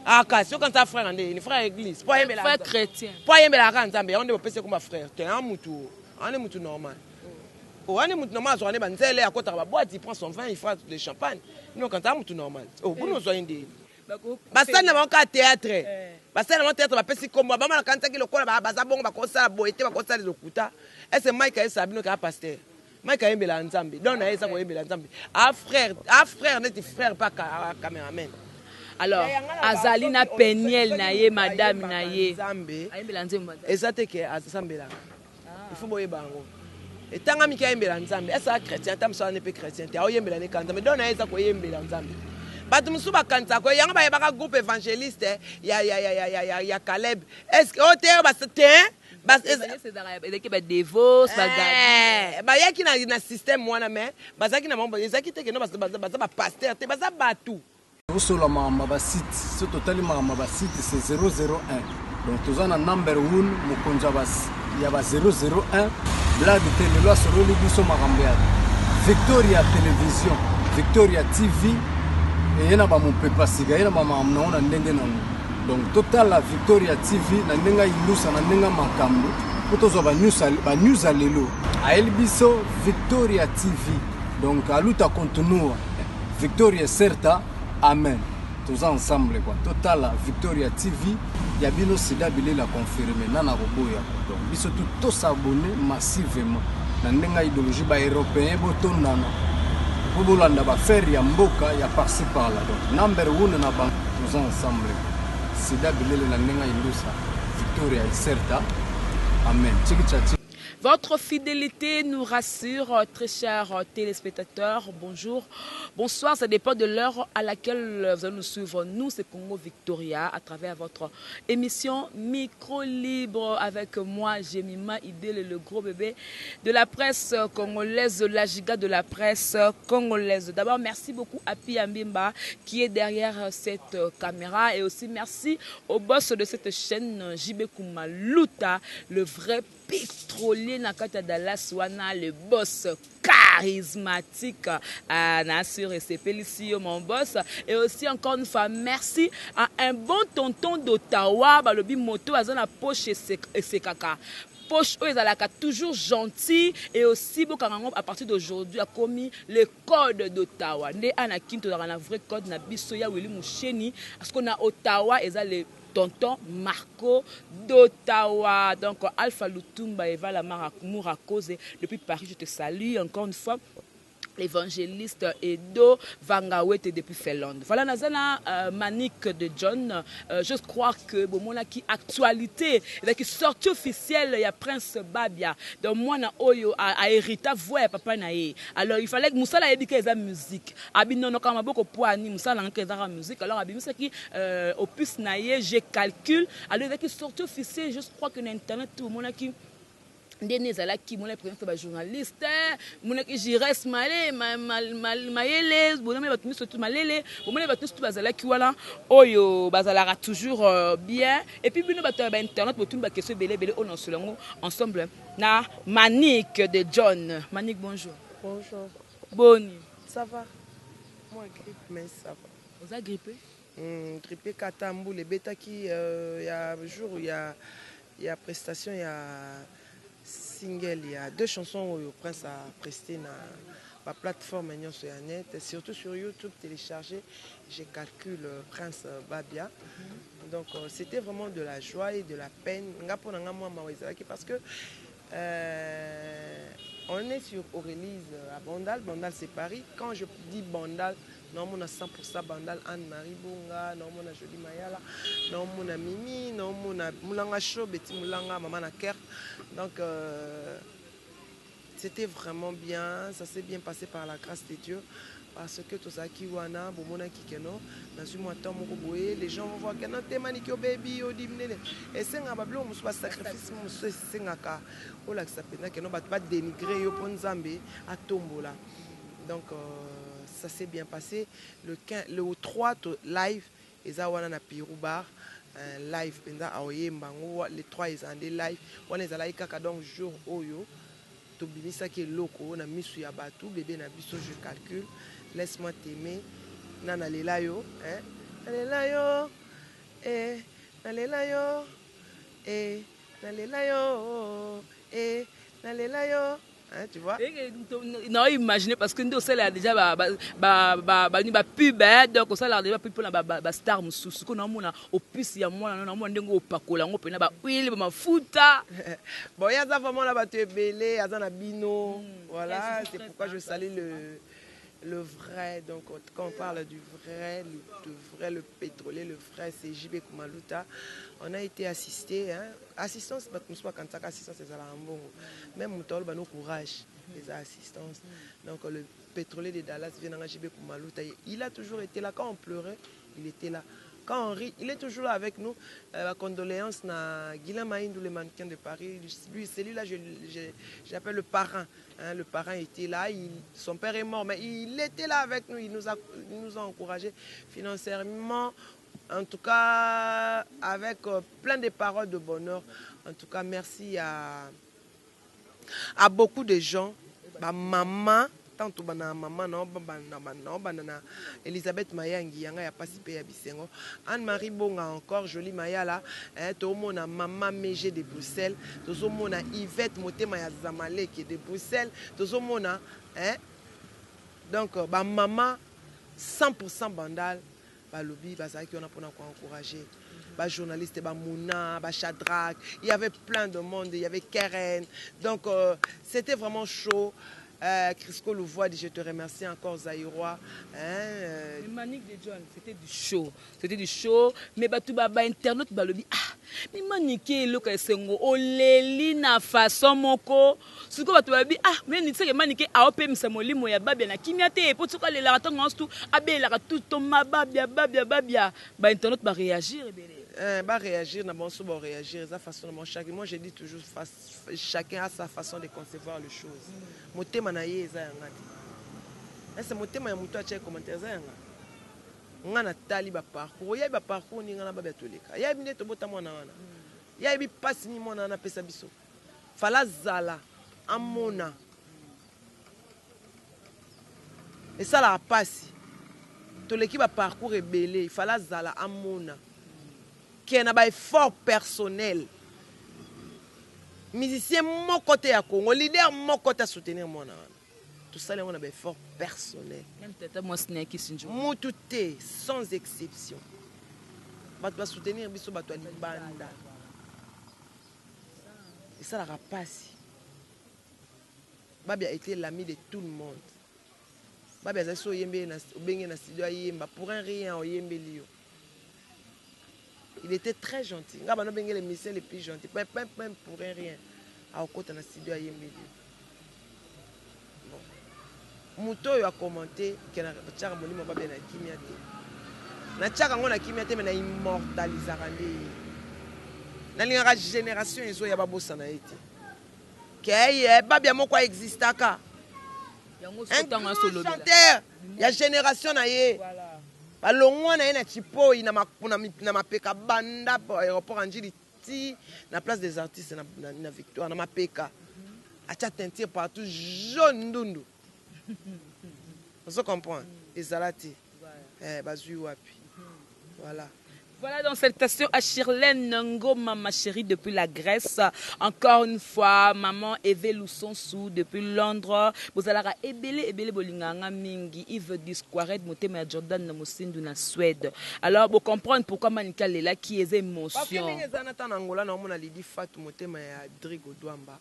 Ah, si on a frère, un frère église. Frère chrétien. Pas aimer la rente, on est passé comme frère. Tu es un moutou. On est moutou normal. On est moutou normal, on est banzelle, à côté de la boîte, il prend son vin, il fait le champagne. Nous, quand on est moutou normal. Oh, vous nous soyez des. Basta na banka théâtre. Basta na théâtre, bapesi comme moi. Bama quand que le quoi, basa bon, bakosa boité, bakosa les okuta. Est-ce Mike a sabino ka pasteur? Mike a yembela nzambe. Donc na yesa ko yembela nzambe. Ah frère, n'est frère pas caméraman. Alors, Azalina Peniel naye madame naye. Ezate ke azambela. Il faut boye bango. Et tant que Mika yembela nzambe, est-ce que chrétien tam so n'est pas chrétien? Tu as yembela ne kanta, mais donc na yesa ko yembela nzambe. Bato musuba kanta ko yanga ba yaka groupe évangéliste ya Caleb. Est-ce que o te ba c'est dans dévos ba yaki na système wana mais bazaki na mambo ezaki te ke no ba pasteur te baza batu. Osola ma site, ce total ma site c'est 001. Donc tous en number 1 mokonza bas il y a 001 blague télé loi sur le biso makambia. Victoria télévision, Victoria TV et yana ba mon pepa siga yana ba mamna na ndenge nanu. Donc total la Victoria TV na ndenga ilusa na ndenga makambo. Potozo ba news alelo. A elbiso Victoria TV. Donc aluta continue Victoria certa. Amen. Tous ensemble quoi. Total la Victoria TV, Yabino Sida Bilé l'a confirmé. Nana Roboya. Donc, biso tous s'abonner massivement. Nandenga idéologie ba européen boton nana. Bobolanda ba faire ya mboka ya par-ci par-là. Donc number 1 na bank tous ensemble. Sida Bilé la nenga ilusa. Victoria est certa. Amen. Tchiki. Votre fidélité nous rassure, très chers téléspectateurs. Bonjour, bonsoir, ça dépend de l'heure à laquelle vous allez nous suivre. Nous, c'est Congo Victoria, à travers votre émission Micro Libre. Avec moi, Jemima Idel, le gros bébé de la presse congolaise, la giga de la presse congolaise. D'abord, merci beaucoup à Pia Mbimba qui est derrière cette caméra. Et aussi, merci au boss de cette chaîne, JB Luta, le vrai pétrolier Nakata Dallas Wana, le boss charismatique Nassur et c'est Pélicio mon boss. Et aussi encore une fois merci à un bon tonton d'Ottawa Balobi Moto Azana poche et ses caca. Poche eux ils toujours gentil et aussi à partir d'aujourd'hui a commis le code d'Ottawa. Né Anakin to dans un vrai code na bisoya Willy Moucheni parce qu'on a Ottawa et ça les tonton Marco d'Ottawa. Donc Alpha Lutumba Eva la Moura Cause depuis Paris, je te salue encore une fois. L'évangéliste Edo Vangawete depuis Finlande. Voilà Nazana Manique de John. Je crois que bon mon qui actualité qui sortie officielle il y a Prince Babia. Donc moi na oyo a hérita voix papa nae. Alors il fallait que Moussa la éduquer sa musique. Abi non kama boko poani Moussa la la musique. Alors abi Moussa qui opus nae je calcule. Alors qui sortie officielle je crois que na internet tout mon qui Ndene zala ki mon premier ba journaliste mon ki jires maele bonome batumi surtout malele bonome batumi surtout bazala ki wala oyo bazala toujours bien et puis bino bato ba internet botumi ba question belé on selongo ensemble na Manique de John. Manique bonjour. Bonjour. Boni. Ça va? Moi grippe mais ça va. Vous êtes grippé? Grippé Katambu les bêta qui il y a jour il y a prestation il y a single, il y a 2 chansons où le Prince a presté dans la plateforme sur net, surtout sur YouTube téléchargé, je calcule Prince Babia. Donc c'était vraiment de la joie et de la peine. Parce que on est sur Aurélise à Bandal, Bandal c'est Paris. Quand je dis Bandal, non, on a 100% Bandal, Anne-Marie Bonga, non, on a Jolie Mayala, non, on a Mimi, non, on a Moulanga Show, Betty Moulanga, Maman Naker. Donc, c'était vraiment bien, ça s'est bien passé par la grâce de Dieu. Parce que tout ça qui wana, bomona kikeno, dans ce mois les gens vont voir que non, t'es manikyo baby, au dimné. Et c'est un bablo, on se passe sacrifice, on se sengaka. Oh là, ça peut que non, pas dénigrer, yo pon Zambé à Tombola. Donc, ça s'est bien passé. Le 3 live, ils ont wana na Piroubar. Live, les 3 ils ont des live. On les a là, donc jour oyo. Tobimisa qui est loco, on a mis sur Yabatou, bébé na biso, je calcule. Laisse-moi t'aimer. Nana lelayo, hein? Lelayo. nalela yo, nalela yo, nalela yo. Hein, tu vois? Non, imaginez parce que nous aussi là déjà ba pub donc ça là déjà pub pour la star mususu qu'on a mona au plus il y a moi na moi ndengo opakola ngo pena ba huile ba mafuta. Bon, il y a ça vraiment là ba te belé, ya na bino. Voilà, c'est pourquoi je salue le vrai. Donc quand on parle du vrai, le pétrolier, le vrai, c'est JB Kumaluta. On a été assisté, hein. Assistance, assistance, c'est ça la bon. Même Moutol, nous courage, les assistances. Donc le pétrolier de Dallas vient à JB Kumaluta. Il a toujours été là. Quand on pleurait, il était là. Quand on rit, il est toujours là avec nous. La condoléance à Guilain Maïndou, le mannequin de Paris. Lui, celui-là, j'appelle le parrain. Hein, le parrain était là. Son père est mort, mais il était là avec nous. Il nous a encouragés financièrement. En tout cas, avec plein de paroles de bonheur. En tout cas, merci à beaucoup de gens. Ma maman, tant que maman, non, Elisabeth Mayangi, yanga ya participé à Bisengo. Anne-Marie Bonga encore, jolie Maya là. Tout le monde a maman Mégé de Bruxelles. Tout le monde a Yvette Motema ya Zamalek de Bruxelles. Tout le monde a. Donc, maman 100% bandal. Lobby, qui on a pour encourager. Journalistes, Mouna, Shadrach, il y avait plein de monde, il y avait Keren. Donc c'était vraiment chaud. Crisco Louvois dit je te remercie encore Zaïrois. Le Manique de John, c'était du show. C'était du show. Mais tout internaute balobi mais Manique le kasengo oleli na façon moko. Ce que tu balobi mais ni sais que Manique a opé msamoli moya babia na kimiate pour tout le la tango tout abela tout toma babia internaute ba réagir réagir, n'a réagir, façon de moi je dis toujours chacun a sa façon de concevoir les choses. Motema na ye za ngati. Est-ce motema ya mutu acha commentaire za nga. Nga na tali ba parcours, ya ba parcours ni nga na ba toleka. Ya bine to bota mwana wana. Ya bi passe ni mwana na pesa biso. Fala zala amona. Et ça la passe. Toleki ba parcours rebelle, fala zala amona. Qui a un effort personnel. Musicien, mon côté à Congo, leader, mon côté à soutenir mon âme. Tout ça, on a un effort personnel. Moutouté, sans exception. On va soutenir Bisso Batouali Banda. Et ça, la rapace. Babi a été l'ami de tout le monde. Babi a été yembe na studio yemba pour un rien au yembe lio. Il était très gentil. Il y a les messieurs les plus gentils. Même pour rien. À côté de la studio à Yembeli. Mouto a commenté que na tchaka molimo ba bien na kimia te. Na tchaka ngona kimia te mais na immortaliser ande. Na linga génération ezo ya babosa na ete. Ke ba bien moko existaka. Yango sotanga solo bela. Ya génération na ye. Voilà. Balongwa na ye na chipoi na mapeka banda aéroport Anjili ti na place des artistes na Victoire na mapeka acha teinture partout jaune ndundu. Vous comprenez? Ezalati bazui wapi. Voilà. Voilà donc salutations à Shirlène Ngoma, ma chérie depuis la Grèce. Encore une fois, maman Eve Loussonsou depuis Londres. Vous allez à Ebele Bolinganga Mingi, Yves Disquaret, Motema Jordan Namosindu na Suède. Alors, vous comprenez pourquoi Manika est là, qui est émotion. Parce que les en Angola, on a dit Fatou Motema et Drigo Douamba.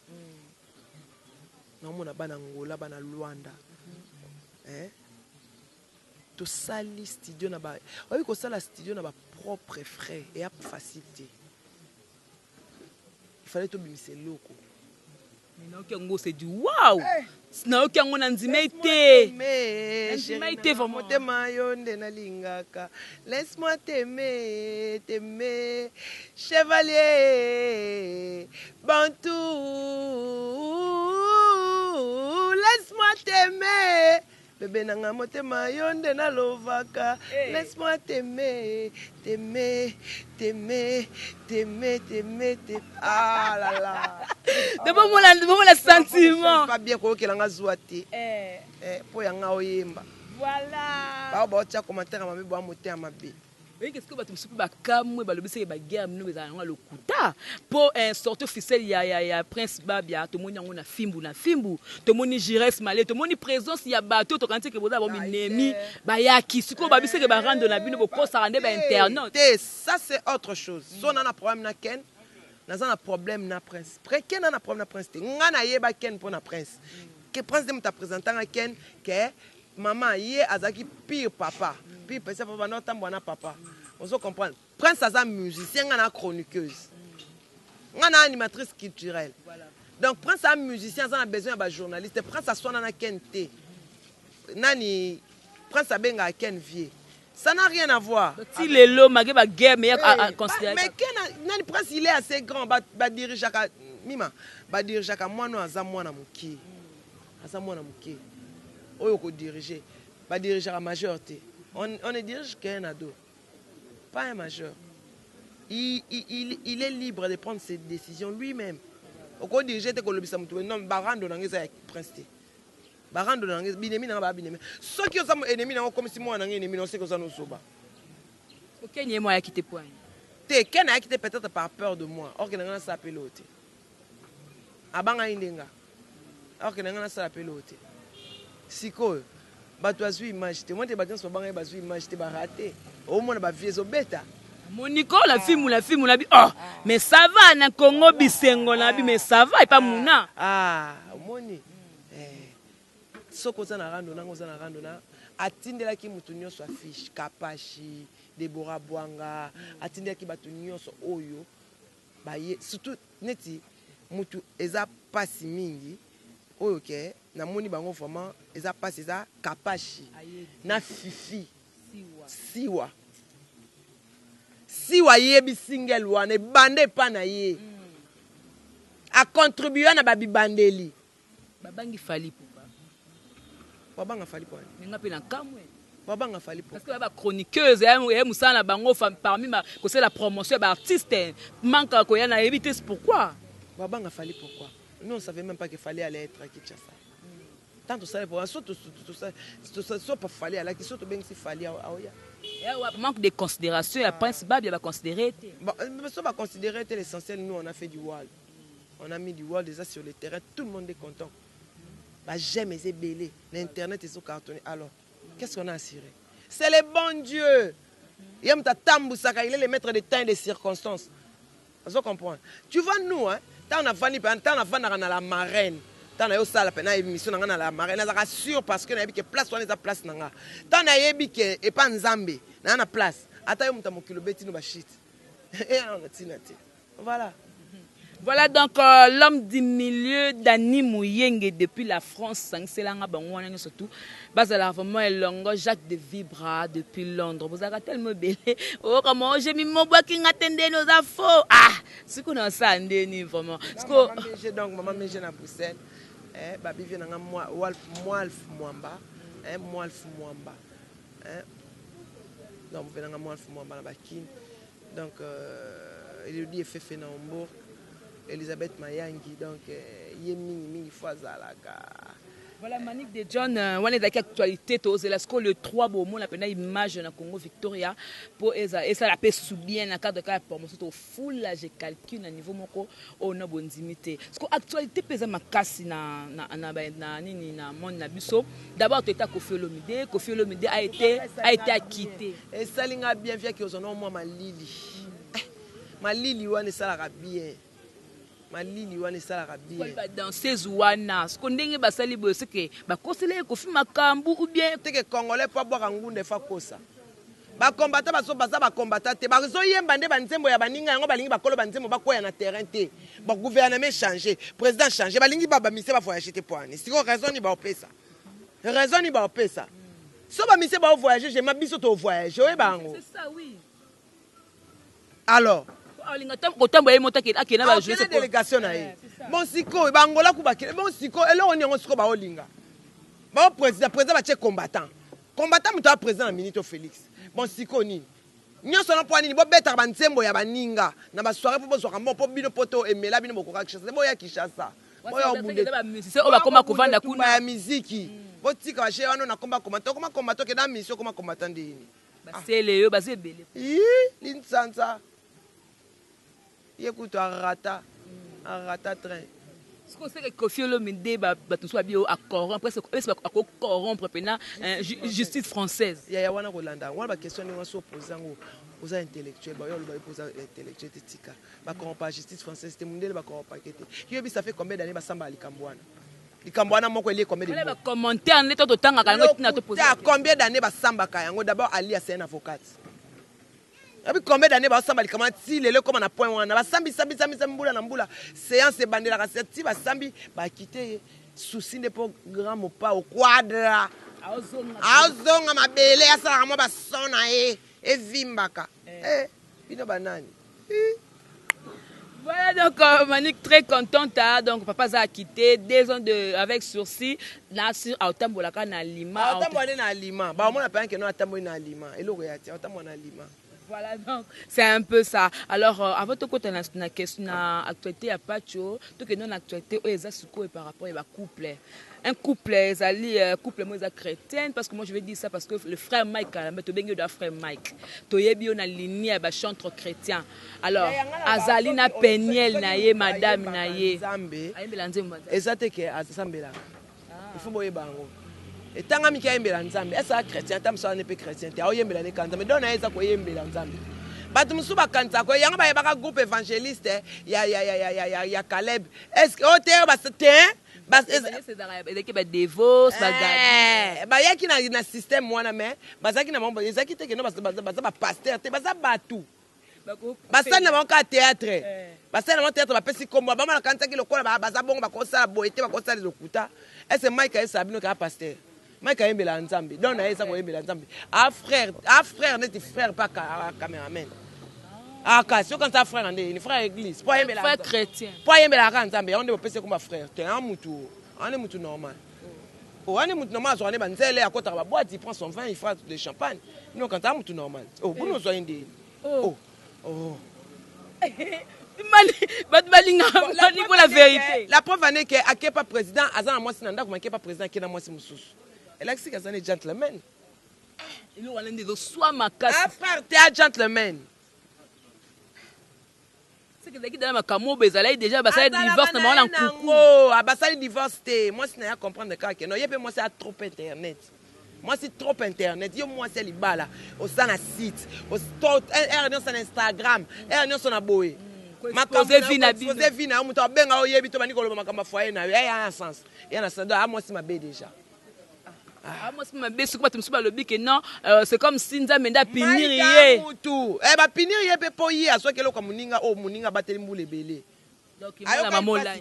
On a ban Angola, ban Luanda. Tout ça, les studios n'a pas. Oui, que ça, la studio n'a pas propre frais et à facilité. Il fallait tout bien c'est loco. Mais non, Kango c'est du waouh. Non, Kango nanzimeite. Nanzimeite vraiment. Motema yonde na lingaka. Laisse-moi t'aimer, t'aimer, chevalier, Bantou. Laisse-moi t'aimer. Bébé nanga motema yonde na lovaka. Laisse-moi t'aimer, t'aimer, t'aimer, t'aimer, t'aimer, t'aimer. Ah là là. D'abord mon sentiment. Pas bien ko kelanga zouati. Po yanga oyemba. Voilà. Ba ba tia commentaire ma bo moté à ma bi. Qu'est-ce que tu me bakamwe balobise ba guerre no bezana le kuta pour un sorte officiel ya prince Babia to moni na fimbu to moni Jires Malé to moni présence ya bateau to kanti ke boza ba minemi ba yaki siko ba bise ke ba rendre na bino ko ça rendre ba internet. Ça c'est autre chose. So on a problème na ken na za na problème na prince. Ken na problème na prince te ngana yeba ken pour na prince. Que prince dem ta présentant à ken que maman yé azaki pire papa. Puis papa papa non tambo na papa. On se comprend. Prince aza musicien ngana chroniqueuse. Ngana animatrice culturelle. Voilà. Donc Prince a musicien, ça a besoin de journaliste. Prince a soin na kente. Nani Prince a benga ken vie. Ça n'a rien à voir. Si les lots magé ba guerre mais à considérer. Mais nani Prince il est assez grand ba diriger ka mima. Ba diriger ka moi no aza mwana muki. Aza mwana muki. Oyo ko diriger. Ba diriger à majorité. On ne dirige qu'un ado. Pas un majeur. Il est libre de prendre ses décisions lui-même. Au cours diriger te ko lobisa mutu non barando na ngeza prince. Barando na ngeza binemi na ba binemi. Ceux qui ont ennemi na comme si moi na ennemi non c'est que ça nous soba. OK ni moi ya quitté point. Te ken a quitté peut-être par peur de moi. Or que na sa pelote. Abanga indenga. Or que na sa pelote. Siko bato azui image te moi te batons so banga bazui image te ba raté. Au moins ba viezo beta. Monico la film la bi oh mais ça va na Congo bisengo na bi mais ça va et pas muna moni soko za na rando na atindela ki mutu nyonso affiche Kapashi Deborah Bwanga atindela ki batu nyonso oyo ba ye surtout neti mutu eza pasi mingi oyo ke na moni bango vraiment eza pasi eza Kapashi na Fifi siwa si wayebi single wane bande pa na ye a contribuer na babi bandeli babangi fali poupa babanga fali po ninga pe na kamwe babanga fali po parce que ba chroniqueuse et musana bango parmi ma que c'est la promotion ba artiste manque ko yana éviter pourquoi babanga fali pourquoi nous on savait même pas qu'il fallait aller être à Kinshasa tant tout ça pour surtout ça pas fallait aller qui surtout bien si fallait aoya. Manque de considération, la prince Babia va considérer. Ça va considérer l'essentiel. Nous, on a fait du wall. On a mis du wall déjà sur le terrain. Tout le monde est content. Bah, j'aime les ébélés. L'Internet est sur cartonné. Alors, qu'est-ce qu'on a assuré? C'est le bon Dieu. Il est le maître des temps et des circonstances. Vous comprenez? Tu vois, nous, hein, tant on a vendu dans la marraine. Tant na yo sala pena émission na la marraine na rassure parce que na yebi que place wana eza place nanga tant na yebi que et pas nzambe na place ata yo mutamo kilobeti no ba shit et on a tinati voilà donc l'homme du milieu Dani Mouyenge depuis la France c'est langa bango wana surtout bazala vraiment elongo Jacques de Vibra depuis Londres vous avez tellement belé oh comment j'ai mis mon bois qui attendait nos infos ce qu'on a ça ndeni vraiment parce que donc maman mais j'ai na Bruxelles babi vient na moi Wolf Mwamba donc vient na Wolf Mwamba na bakin donc il dit fait na Hambourg Elisabeth Mayangi donc mingi fois zalaka voilà Manique de John on est avec actualité tous est-ce que le 3 bon la peine image na Congo Victoria pour et ça la peut bien na cadre de la promotion au full là je calcule na niveau moko on a bonne limité parce que actualité pesa makasi na nini na monde na biso d'abord teta Koffi Olomide a été acquitté et ça linga bien via que on moi malili wana ça la bien malili wana sala bien ba danseuse wana ce qu'on ndenge ba sali bo c'est que ba kosele Koffi makambu ou bien te que congolais pas boire ngunde fa kosa ba combattant ba so baza ba combattant te ba zo yemba nde ba nzembo ya baninga yango balingi ba kolo ba nzembo ba koya na terrain te ba gouvernement changer président changer balingi ba mise ba voyager te poani siko raison ni ba opesa so ba mise ba voyager je ma biso to voyager o ba ngo c'est ça oui alors cette délégation bon siko bangola kubakile bon siko elo oni ngo siko ba olinga ba président ba che combattant muto a président na Minito Félix bon siko ni nyoso na poani ni bo beta ba nzembo ya baninga na ba soirée po bozo kambo po bino poto emela bino bokoka Kishasa bo ya Kishasa bo ya bunde c'est on va koma kovanda kuna ya muziki bo tika ba che wana na komba kombato ke na mission koma combattant ndini C'est les basé belé. L'insansa. Écoute, arrata train. Ce qu'on sait que Kofi Olomide batunso bio à corrompre presque à corrompre pena justice française. Il y a wana Rolanda. On va questionner on s'opposant aux intellectuels, ba yo ba poser intellectuel tika. Ba corrompre justice française, te mundele ba corrompre kete. Yo bi ça fait combien d'années ba samba likambwana. Likambwana moko ele combien d'années. Les commentaires en état de temps à kango tina to poser. Combien d'années ba samba kayango d'abord Ali c'est un avocat. Abi combien d'années ba samba likama ti lele comme na point wana ba sambi mbula na mbula séance bandela ka ti ba sambi ba quitter souci ne pour grand mo pas au quadra azonga mabele asala mo ba sona vimbaka bino banani. Voilà donc Monique très contente donc papa a quitté 2 ans avec sursis là sur Autambolaka na Lima. Autambolaka na Lima ba mona pas que non Autambolaka na Lima et le réati Autambolaka na Lima. Voilà donc c'est un peu ça. Alors avant tout côté na question na actualité ya pacho tout que non actualité eza suko par rapport à couple. Un couple ezali couple moi chrétien parce que moi je vais dire ça parce que le frère Mike mais to bengi do frère Mike to yebi on a lignée ba chantre chrétien. Alors azali na peniel na ye madame na ye. Ayembela nzembo. Ezate ke azambela. Il faut boye bango. Et tant que je suis ensemble, est-ce que chrétien, tant que je suis chrétien, tu as yembela ne kanta, mais donne eza ko yembela ensemble. Batum suba kanta ko yanga ba yaba groupe évangéliste ya Caleb. Est-ce que hôtel ba c'est c'est dans divorce ba yaki na système wana mais bazaki na mambo ezaki te que non ba pasteur te baza batu. Basa na banka théâtre. Basa na théâtre ba pesi kombo ba mala kanta ki lokola baza bongo ba kosa boité ba kosa les okuta. Est-ce Mike a sabino ka pasteur? Mike a yembela nzambe. Donc na eza ko yembela nzambe. Ah frère net frère pas caméraman. Ah kasi quand ça frère ndé, ni frère église. Pas yembela frère chrétien. Pas yembela ka nzambe, on de pesi comme frère. T'es un mutu. On est mutu normal. Oh, on est mutu normal, on est banzele à côté ba boîte, il prend son vin, il fait de champagne. Non quand on est mutu normal. Oh, vous nous soyez ndé. Oh. La vérité. La preuve est que Akepa président, Azan moi sinanda comme Akepa président qui na moi simoussous. Elle a dit que c'est un gentleman. Il nous allons dire soit ma casse. Ah frère, tu es un gentleman. C'est que dès dans ma camo bezala déjà basali divorce na mona nkuku. Oh, basali divorce te. Moi si na comprendre que non, yepé moi c'est trop internet. Moi c'est trop internet. Yo moi c'est libala. Au sana site, au store, un sur Instagram, un sur na boy. Makambo vie na muto benga oyebi to bani koloba makamba foyer na ya sens. Ya na sens. Ah moi c'est ma bé déjà. Ah moi c'est ma bé ce que tu me souba le bic non, c'est comme si nzambe nda pinir yé. Eh ba pinir yé pe po yi aso kelo kwa muninga o muninga bateli mbule belé. Donc il m'a la maman là.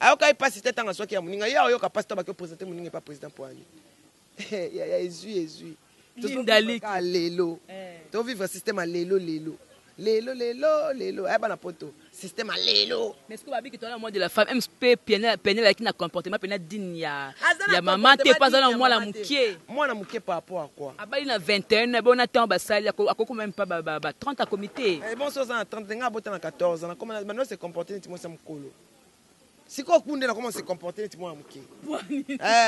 Ayo kai pas cité tanga so ki muninga ya yo ka pasteur ba ke présenter muninga pas président pour ani. Ya Jésus. Lindali ka lelo. To vivre système à lelo. Lelo. Eh ben la poto. Système à lelo. Mais ce que babi qui toi moi de la femme MP penel qui n'a comportement penel digne ya maman t'es pas dans moi la mukie. Moi la mukie par rapport à quoi? Abali na 21 bon attend ba sali akoko même pas 30 à comité. Eh bon ça en 30 nga bota na 14 na comment maintenant se comporter ntimo sa mukolo. Siko kunde na comment se comporter ntimo ya mukie.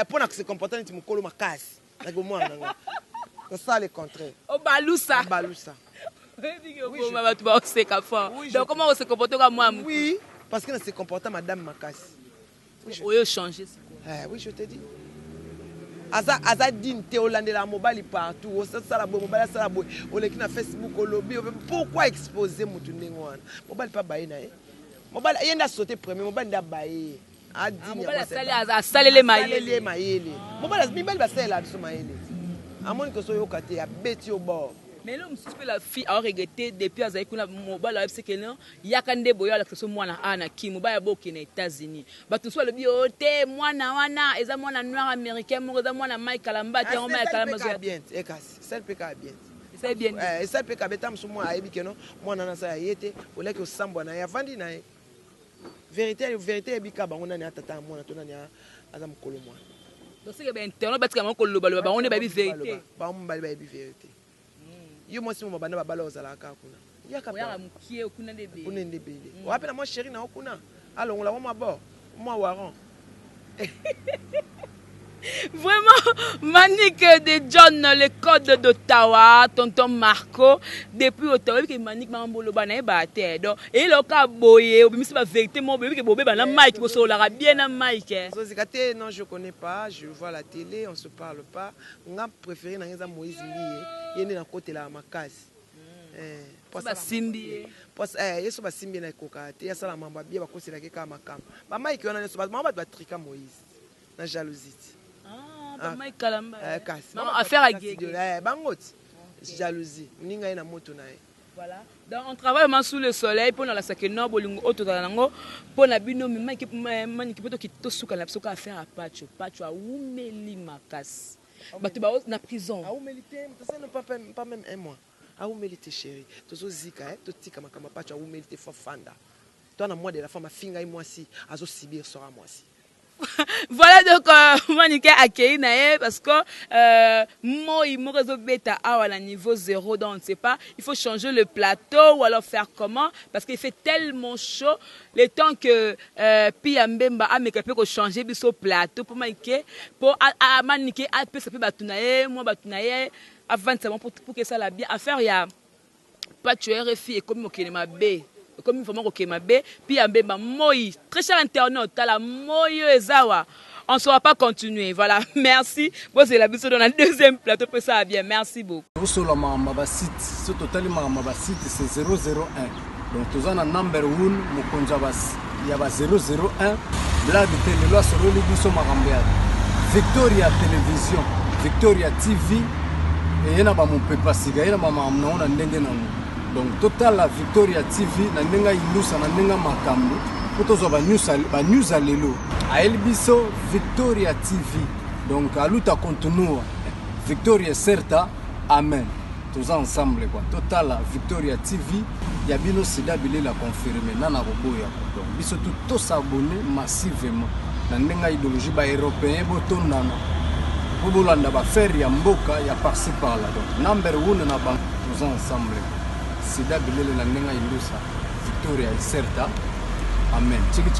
Pour na se comporter ntimo mukolo makasi. Na go moi nga. C'est ça le contraire. O balusa. Oui, donc comment on se comporte comme moi? Oui, parce que se comporte madame Makassi. Oui, changer. Oui, je te dis. Aza din te olande la mobile partout. O ça la mobile ça la boy. O le ki na Facebook o lobby. Pourquoi exposer mutu ndengwana? Mobile pas baye na. Mobile yenda sauter premier mobile nda baye. Mobile sali les mayele. Mobile ba sala biso mayele. Amoni ko so yo kate ya beti au bord. Mais là, la fille a regretté depuis à Zaïkouna, mobile a que non, il y a qu'un déboya la question moi na ana qui mobile beaucoup aux États-Unis. Bah tout soit le bioté moi na wana, et ça moi na noir américain, moi ça moi na Mike Kalamba, tu as Mike Kalamba bien, et casse, ça peut bien. C'est bien. Ça peut bien tam sur moi a ebi que non, moi na ça yete, au lait que sambo na ya vandi na. Vérité ebika ba on na tata moi na tona na azam kolo moi. Donc c'est que internet parce que on kolo ba on est ba vérité. Ba on ba vérité. Yo moi si mo bana babala ozala ka kuna yaka pa mukie okuna ndebe wapi na moi chérie na okuna alongola mo mabo mo waron Vraiment, Manique de John, le code d'Ottawa, tonton Marco, depuis Ottawa, que Manique m'a embolo banae bate. Donc, et le cas boye, ou bien c'est la vérité, mon bébé que bobé bana Mike, vous savez, la bien à Mike. Non, je connais pas, je vois la télé, on se parle pas. On a préféré dans Moïse Mbié, il est dans côté la Makasi. Pas Simbi. Yeso ba Simbi na kokate, ya sala mamba bia ba kosela ke ka makam. Ba Mike on a so ba mamba ba trika Moïse. Na jalousie. Ba Mike kalamba. Maman affaire à gué. Bangoti. Jalousie. Ninga ina moto na ye. Voilà. Donc on travaille vraiment sous le soleil pour la sakeno bolingo ototalango pour na bino Mike Manique poto ki to suka na suka affaire à Pacho a umeli makas. Batu ba na prison. A umeli ça ne pas même un mois. A humilité chérie, tozo zika to tika makama pacho a humilité fofanda. Toi na moi de la femme finga et moi si azo sibir sera moi si. Voilà donc Manique accueilli nae parce que moi réseau bêta à la niveau 0 donc on ne sait pas, il faut changer le plateau ou alors faire comment parce qu'il fait tellement chaud le temps que Piambemba a mekapé ko changer biso plateau pour Manique pour Manique a peut ça peut batunaye moi batunaye avant c'est bon pour que ça la bien affaire il y a pas tuer RFI et comme Okema B comme vraiment Okema B puis Ambemba moi très cher internaute la moi ezawa on ne saura pas continuer voilà merci bon c'est la bisou dans le deuxième plateau pour ça bien merci beaucoup sur la mama site ce total mama site c'est 001 donc tous en number 1 mukonja bas il y a 001 blague télé loi sur le biso marambiade Victoria télévision Victoria TV et yana ba mon pepa siga yana mama na ndenge na donc total la Victoria TV na ndenga ilusa na ndenga makambo potozo ba news alelo a elbiso Victoria TV donc aluta continua Victoria certa amen tous ensemble quoi total la Victoria TV ya bino sida bile la confirmer nana roboya donc biso tout s'abonner massivement na ndenga idéologie ba européen botondana Bobolanda ba faire ya mboka ya par-ci par-là donc number 1 na bank tous ensemble sida bilele na ndenga ilusa Victoria certa amen chiki